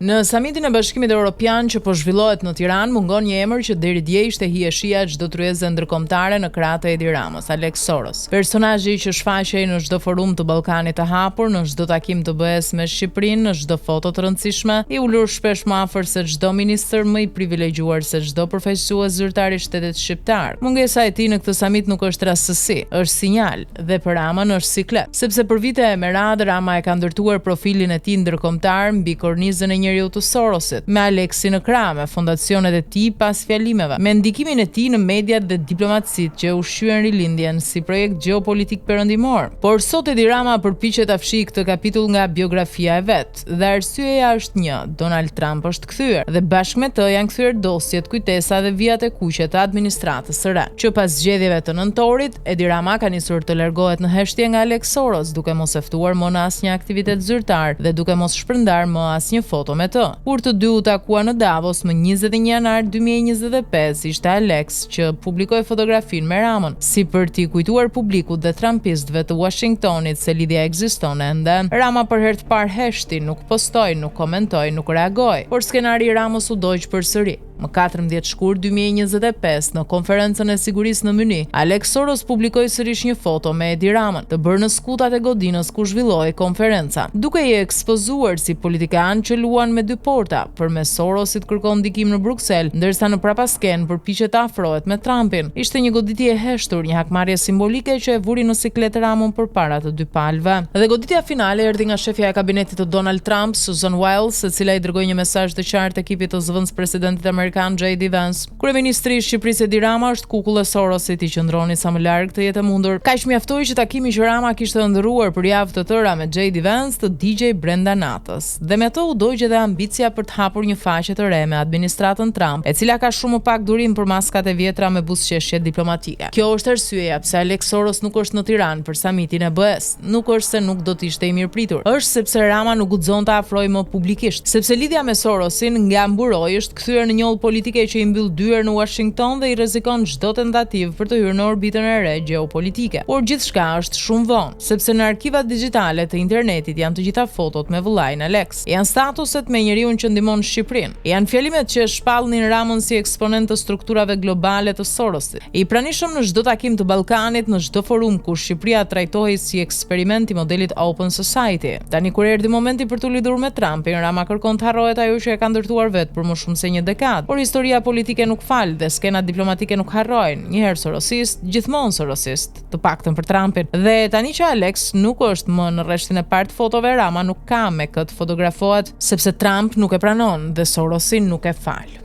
Në samitin e Bashkimit Evropian që po zhvillohet në Tiranë, mungon një emër që deri dje ishte hieshia çdo tryeze ndërkombëtare në krah të Edi Ramës, Alex Soros. Personazhi që shfaqej në çdo forum të Ballkanit të hapur, në çdo takim të BE-s me Shqipërinë, në çdo foto të rëndësishme, i ulur shpesh më afër se çdo ministër, më i privilegjuar se çdo përfaqësues zyrtar i shtetit shqiptar. Mungesa e tij në këtë samit nuk është rastësi, është sinjal, dhe për Ramën është siklet, sepse për vite me radhë Rama e ka ndërtuar profilin e tij ndërkombëtar mbi kornizën e njeriu të Sorosit, me Alexin në krah, me fondacionet e tij pas fjalimeve, me ndikimin e tij në mediat dhe diplomacitë që ushqyen rilindjen si projekt gjeopolitik perëndimor. Por sot Edi Rama përpiqet ta fshijë këtë kapitull nga biografia e vet, dhe arsyeja është një: Donald Trump është kthyer, dhe bashkë me të janë kthyer dosjet, kujtesa dhe vijat e kuqe të administratës së re. Që pas zgjedhjeve të nëntorit, Edi Rama ka nisur të largohet në heshtje nga Alex Soros, duke mos e ftuar më në asnjë aktivitet zyrtar dhe duke mos shpërndar më asnjë foto me të. Kur të dy u takua në Davos më 21 janar 2025, ishte Alex që publikoi fotografinë me Ramën, si për t'i kujtuar publikut dhe trumpistëve të Washingtonit se lidhja ekziston ende. Rama për herë të parë heshti, nuk postoi, nuk komentoi, nuk reagoi, por skenari i Ramës u doq përsëri. Më 14 shkurt 2025, në konferencën e sigurisë në Myni, Alex Soros publikoi sërish një foto me Edi Ramën, të bërë në skutat e godinës ku zhvillohej konferenca, duke i ekspozuar si politikan që luan me dy porta. Përmes Sorosit kërkon ndikim në Bruksel, ndërsa në prapasken përpiqet të afrohet me Trumpin. Ishte një goditje e heshtur, një hakmarrje simbolike që e vuri në siklet Ramën përpara të dy palëve. Dhe goditja finale erdhi nga shefja e kabinetit të Donald Trump, Susan Wiles, e cila i dërgoi një mesazh të qartë ekipit të zëvendës presidentit amerikan J.D. Vance. Kryeministri i Shqipërisë Edi Rama është kukull e Sorosit, i qëndroni sa më larg të jetë mundur. Kaq mjaftoi që takimi që Rama kishte ndërruar për javë të tëra me J.D. Vance të digjej brenda natës. Dhe me to u dogj edhe ambicia për të hapur një faqe të re me administratën Trump, e cila ka shumë më pak durim për maskat e vjetra me buzëqeshje diplomatike. Kjo është arsyeja pse Alex Soros nuk është në Tiranë për samitin e BE-s. Nuk është se nuk do të ishte i mirëpritur, është sepse Rama nuk guxon ta afrojë më publikisht, sepse lidhja me Sorosin nga mburoj është kthyer në një politike që i mbyll dyer në Washington dhe i rrezikon çdo tentativë për të hyrë në orbitën e re gjeopolitike. Por gjithçka është shumë vonë, sepse në arkivat digjitale të internetit janë të gjitha fotot me vëllain Alex, janë statuset me njeriu që ndihmon Shqipërinë, janë fjalimet që shpallnin Ramën si eksponent të strukturave globale të Sorosit. I pranishëm në çdo takim të Ballkanit, në çdo forum ku Shqipëria trajtohej si eksperiment i modelit Open Society. Tani kur erdhi momenti për të lidhur me Trumpin, Rama kërkon të harrohet ajo që e ka ndërtuar vet për më shumë se një dekadë. Por historia politike nuk fal dhe skenat diplomatike nuk harrojnë. Njëherë sorosist, gjithmonë sorosist, të paktën për Trumpin. Dhe tani që Alex nuk është më në rreshtin e parë të fotove, Rama nuk ka me këtë fotografohet, sepse Trump nuk e pranon dhe Sorosin nuk e fal.